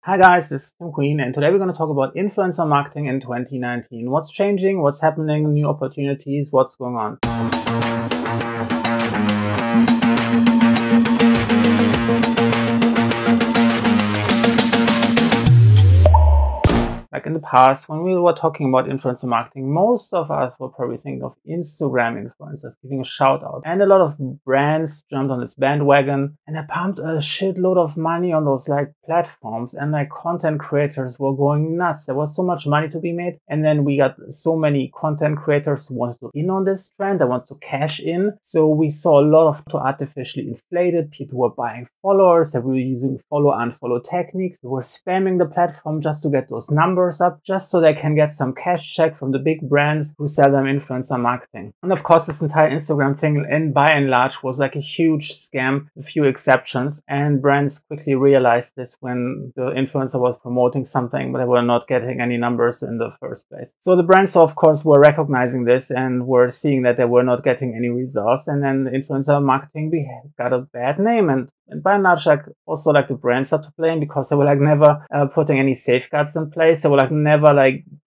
Hi guys, this is Tim Queen, and today we're going to talk about influencer marketing in 2019. What's changing, what's happening, new opportunities, what's going on. Like in the past, when we were talking about influencer marketing, most of us will probably think of Instagram influencers giving a shout out. And a lot of brands jumped on this bandwagon and they pumped a shitload of money on those platforms, and content creators were going nuts. There was so much money to be made. And then we got so many content creators who wanted to in on this trend. They wanted to cash in. So we saw a lot of artificially inflated. People were buying followers. They were using follow-unfollow techniques. They were spamming the platform just to get those numbers up, just so they can get some cash check from the big brands who sell them influencer marketing. And of course, this entire Instagram thing, by and large, was like a huge scam, a few exceptions. And brands quickly realized this when the influencer was promoting something, but they were not getting any numbers in the first place. So the brands, of course, were recognizing this and were seeing that they were not getting any results. And then influencer marketing got a bad name. And by and large, also the brands started to blame, because they were never putting any safeguards in place. They were never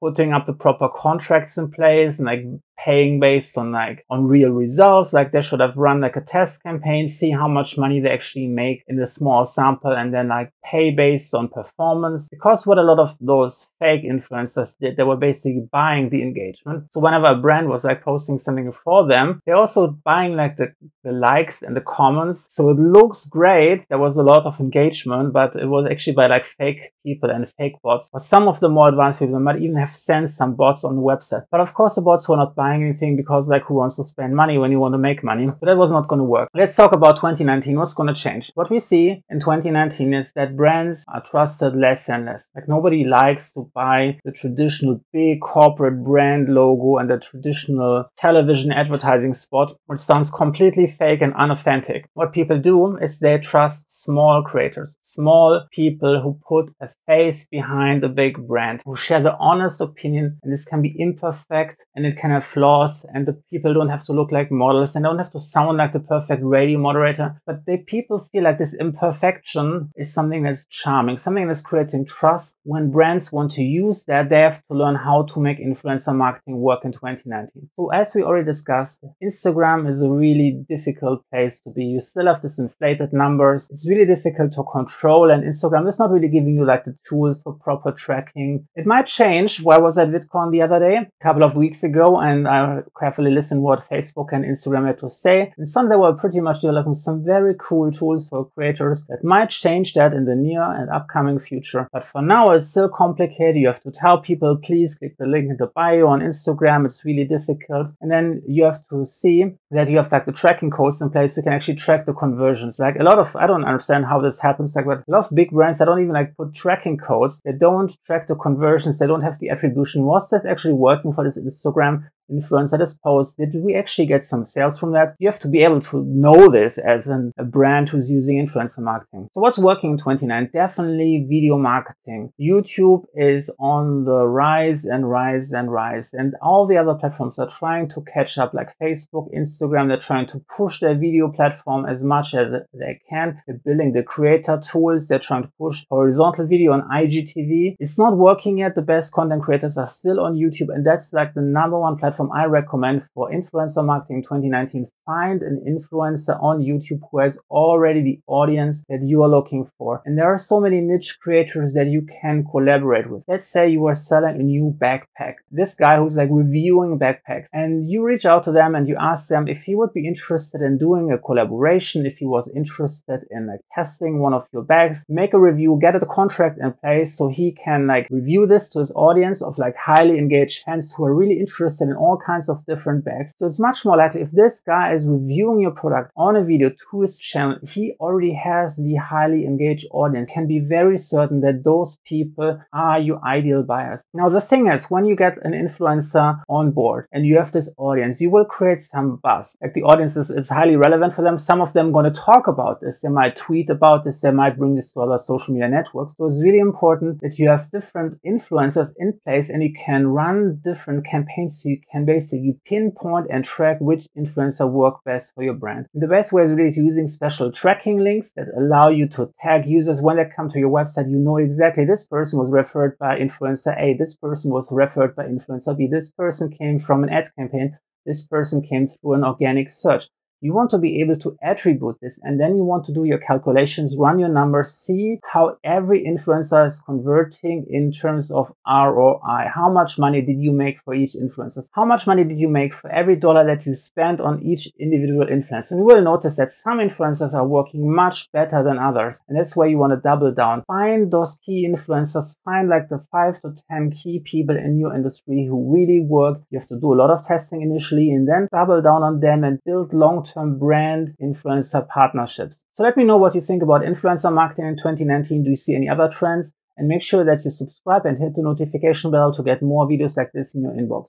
putting up the proper contracts in place and paying based on real results. They should have run a test campaign, see how much money they actually make in a small sample, and then pay based on performance. Because what a lot of those fake influencers did, they were basically buying the engagement. So whenever a brand was posting something for them, they're also buying the likes and the comments. So it looks great. There was a lot of engagement, but it was actually by fake people and fake bots. Or some of the more advanced people might even have sent some bots on the website. But of course, the bots were not buying anything, because who wants to spend money when you want to make money? But that was not going to work. Let's talk about 2019. What's going to change? What we see in 2019 is that brands are trusted less and less. Nobody likes to buy the traditional big corporate brand logo and the traditional television advertising spot, which sounds completely fake and unauthentic. What people do is they trust small creators, small people who put a face behind a big brand, who share the honest opinion, and this can be imperfect and it can have flaws, and the people don't have to look like models and don't have to sound like the perfect radio moderator, but people feel this imperfection is something that's charming, something that's creating trust. When brands want to use that, they have to learn how to make influencer marketing work in 2019. So as we already discussed, Instagram is a really difficult place to be. You still have this inflated numbers. It's really difficult to control, and Instagram is not really giving you the tools for proper tracking. It might change. Why was at VidCon the other day, a couple of weeks ago, and I carefully listened what Facebook and Instagram had to say. And some, they were pretty much developing some very cool tools for creators that might change that in the near and upcoming future. But for now, it's still complicated. You have to tell people, please click the link in the bio on Instagram. It's really difficult. And then you have to see that you have the tracking codes in place. So you can actually track the conversions. A lot of, I don't understand how this happens. But a lot of big brands, they don't even put tracking codes. They don't track the conversions. They don't have the attribution. Was this actually working for this Instagram influencer, this post? Did we actually get some sales from that? You have to be able to know this as a brand who's using influencer marketing. So what's working in 2019? Definitely video marketing. YouTube is on the rise and rise and rise, and all the other platforms are trying to catch up, Facebook, Instagram. They're trying to push their video platform as much as they can. They're building the creator tools. They're trying to push horizontal video on IGTV. It's not working yet. The best content creators are still on YouTube, and that's the number one platform I recommend for influencer marketing in 2019. Find an influencer on YouTube who has already the audience that you are looking for. And there are so many niche creators that you can collaborate with. Let's say you are selling a new backpack. This guy who's reviewing backpacks, and you reach out to them and you ask them if he would be interested in doing a collaboration, if he was interested in testing one of your bags, make a review, get a contract in place so he can review this to his audience of highly engaged fans who are really interested in all kinds of different bags. So it's much more likely if this guy is reviewing your product on a video to his channel, he already has the highly engaged audience, can be very certain that those people are your ideal buyers. Now the thing is, when you get an influencer on board and you have this audience, you will create some buzz. The audience is highly relevant for them. Some of them going to talk about this. They might tweet about this. They might bring this to other social media networks. So it's really important that you have different influencers in place and you can run different campaigns so you can can basically pinpoint and track which influencer work best for your brand. And the best way is really using special tracking links that allow you to tag users. When they come to your website, you know exactly this person was referred by influencer A, this person was referred by influencer B, this person came from an ad campaign, this person came through an organic search. You want to be able to attribute this, and then you want to do your calculations, run your numbers, see how every influencer is converting in terms of ROI. How much money did you make for each influencer? How much money did you make for every dollar that you spent on each individual influencer? And you will notice that some influencers are working much better than others, and that's where you want to double down. Find those key influencers, find like the 5 to 10 key people in your industry who really work. You have to do a lot of testing initially and then double down on them and build long-term brand influencer partnerships. So let me know what you think about influencer marketing in 2019. Do you see any other trends? And make sure that you subscribe and hit the notification bell to get more videos like this in your inbox.